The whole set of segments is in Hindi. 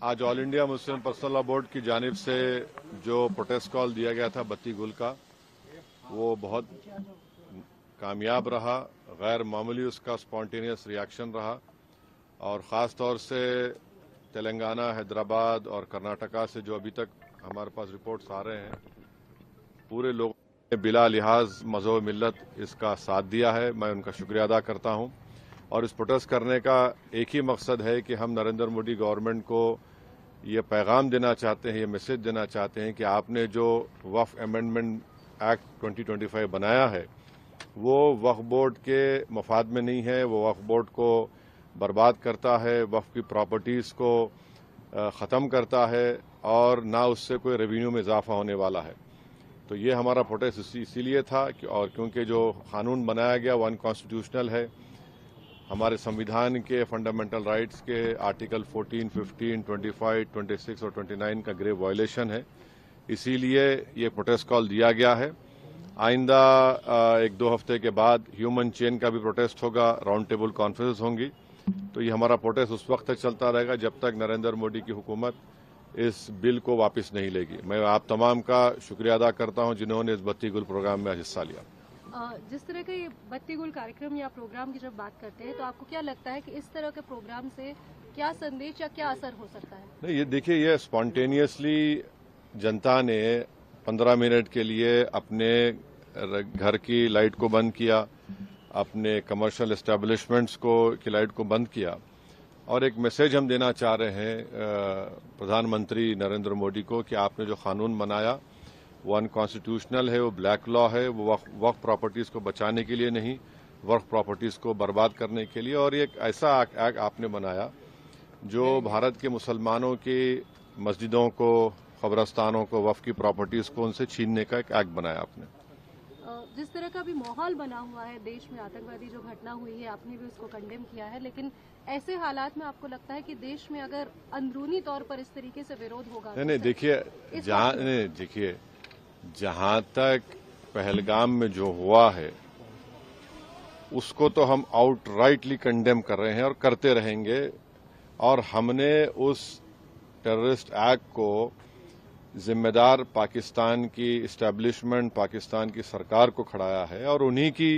आज all India Muslim personal law board की जानिब से जो प्रोटेस्ट कॉल दिया गया था बत्ती गुल का, वो बहुत कामयाब रहा। गैर मामूली उसका स्पॉन्टेनियस रिएक्शन रहा और ख़ास तौर से तेलंगाना, हैदराबाद और कर्नाटका से जो अभी तक हमारे पास रिपोर्ट्स आ रहे हैं, पूरे लोगों ने बिला लिहाज मज़हब मिल्लत इसका साथ दिया है। मैं उनका शुक्रिया अदा करता हूं और इस प्रोटेस्ट करने का एक ही मकसद है कि हम नरेंद्र मोदी गवर्नमेंट को ये पैगाम देना चाहते हैं, ये मैसेज देना चाहते हैं कि आपने जो वक्फ अमेंडमेंट एक्ट 2025 बनाया है वो वक्फ बोर्ड के मफाद में नहीं है। वो वक्फ बोर्ड को बर्बाद करता है, वक्फ की प्रॉपर्टीज़ को ख़त्म करता है और ना उससे कोई रेवेन्यू में इजाफा होने वाला है। तो ये हमारा प्रोटेस्ट इसीलिए था और क्योंकि जो कानून बनाया गया वो अनकॉन्स्टिट्यूशनल है, हमारे संविधान के फंडामेंटल राइट्स के आर्टिकल 14, 15, 25, 26 और 29 का ग्रेव वायलेशन है। इसीलिए ये प्रोटेस्ट कॉल दिया गया है। आइंदा 1-2 हफ्ते के बाद ह्यूमन चेन का भी प्रोटेस्ट होगा, राउंड टेबल कॉन्फ्रेंस होंगी। तो ये हमारा प्रोटेस्ट उस वक्त तक चलता रहेगा जब तक नरेंद्र मोदी की हुकूमत इस बिल को वापस नहीं लेगी। मैं आप तमाम का शुक्रिया अदा करता हूं जिन्होंने इस बत्ती गुल प्रोग्राम में हिस्सा लिया। जिस तरह का ये बत्ती गुल कार्यक्रम या प्रोग्राम की जब बात करते हैं तो आपको क्या लगता है कि इस तरह के प्रोग्राम से क्या संदेश या क्या असर हो सकता है? नहीं, ये देखिए, ये स्पॉन्टेनियसली जनता ने 15 मिनट के लिए अपने घर की लाइट को बंद किया, अपने कमर्शियल एस्टेब्लिशमेंट्स की लाइट को बंद किया और एक मैसेज हम देना चाह रहे हैं प्रधानमंत्री नरेंद्र मोदी को कि आपने जो कानून बनाया वो अनकॉन्स्टिट्यूशनल है, वो ब्लैक लॉ है, वो वक्फ प्रॉपर्टीज को बचाने के लिए नहीं, वक्फ प्रॉपर्टीज को बर्बाद करने के लिए। और एक ऐसा एक्ट आपने बनाया जो भारत के मुसलमानों की मस्जिदों को, कब्रस्तानों को, वक्फ की प्रॉपर्टीज को उनसे छीनने का एक एक्ट बनाया आपने। जिस तरह का भी माहौल बना हुआ है देश में, आतंकवादी जो घटना हुई है, आपने भी उसको कंडेम किया है, लेकिन ऐसे हालात में आपको लगता है कि देश में अगर अंदरूनी तौर पर इस तरीके से विरोध होगा? नहीं, देखिए, जहां तक पहलगाम में जो हुआ है उसको तो हम आउटराइटली कंडेम कर रहे हैं और करते रहेंगे और हमने उस टेररिस्ट एक्ट को जिम्मेदार पाकिस्तान की इस्टेब्लिशमेंट, पाकिस्तान की सरकार को खड़ाया है और उन्हीं की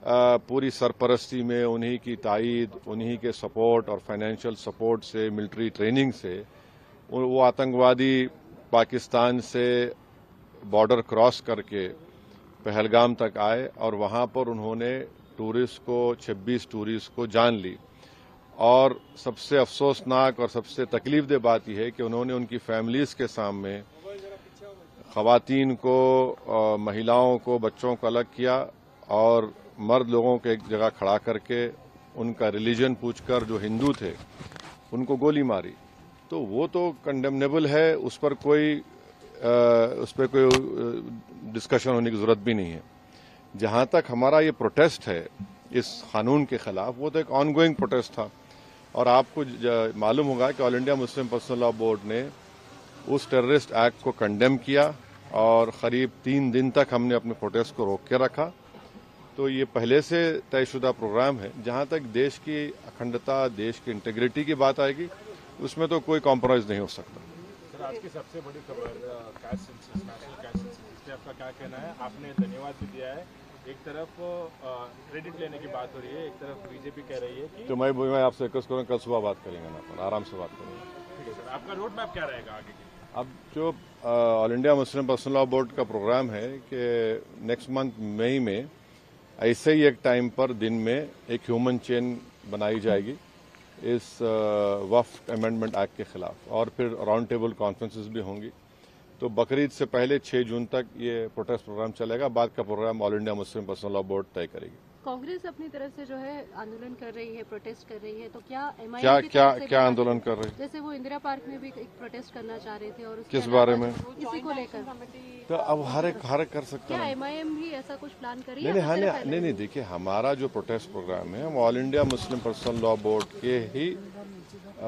पूरी सरपरस्ती में, उन्हीं की तायीद, उन्हीं के सपोर्ट और फाइनेंशियल सपोर्ट से, मिलिट्री ट्रेनिंग से वो आतंकवादी पाकिस्तान से बॉर्डर क्रॉस करके पहलगाम तक आए और वहां पर उन्होंने 26 टूरिस्ट को जान ली। और सबसे अफसोसनाक और सबसे तकलीफदेह बात यह है कि उन्होंने उनकी फैमिलीज के सामने खवातीन को, महिलाओं को, बच्चों को अलग किया और मर्द लोगों को एक जगह खड़ा करके उनका रिलीजन पूछकर जो हिंदू थे उनको गोली मारी। तो वो तो कंडेमनेबल है, उस पर कोई डिस्कशन होने की जरूरत भी नहीं है। जहां तक हमारा ये प्रोटेस्ट है इस कानून के खिलाफ, वो तो एक ऑनगोइंग प्रोटेस्ट था और आपको मालूम होगा कि all India Muslim personal law board ने उस टेररिस्ट एक्ट को कंडेम किया और करीब 3 दिन तक हमने अपने प्रोटेस्ट को रोक के रखा। तो ये पहले से तयशुदा प्रोग्राम है। जहां तक देश की अखंडता, देश की इंटीग्रिटी की बात आएगी उसमें तो कोई कॉम्प्रोमाइज नहीं हो सकता। सर, आज की सबसे बड़ी खबर cash census, national cash census, इस पर आपका क्या कहना है? आपने धन्यवाद भी दिया है, एक तरफ क्रेडिट लेने की बात हो रही है, एक तरफ बीजेपी कह रही है कि तो मैं आपसे रिक्वेस्ट करूँगा, कल सुबह बात करेंगे ना, पर आराम से बात करेंगे। ठीक है सर, आपका रोड मैप क्या रहेगा आगे की? अब जो all India Muslim personal law board का प्रोग्राम है कि नेक्स्ट मंथ मई में ऐसे ही एक टाइम पर दिन में एक ह्यूमन चेन बनाई जाएगी इस वक्फ अमेंडमेंट एक्ट के खिलाफ और फिर राउंड टेबल कॉन्फ्रेंसेस भी होंगी। तो बकरीद से पहले 6 जून तक ये प्रोटेस्ट प्रोग्राम चलेगा। बाद का program all India Muslim personal law board तय करेगी। कांग्रेस अपनी तरफ से जो है आंदोलन कर रही है, प्रोटेस्ट कर रही है, तो क्या एमआईएम क्या आंदोलन कर रही है? जैसे वो इंदिरा पार्क में भी एक प्रोटेस्ट करना चाह रहे थे और किस बारे में? इसी को लेकर। तो अब हर एक कर सकता क्या है। एमआईएम भी ऐसा कुछ प्लान कर रही है? नहीं, देखिए, हमारा जो प्रोटेस्ट प्रोग्राम है हम all India Muslim personal law board के ही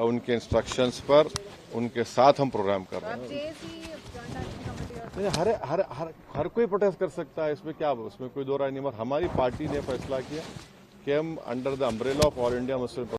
उनके इंस्ट्रक्शंस पर उनके साथ हम प्रोग्राम कर रहे हैं। हर कोई प्रोटेस्ट कर सकता है, इसमें क्या, उसमें कोई दो राय नहीं। मगर हमारी पार्टी ने फैसला किया कि हम under the umbrella of all India Muslim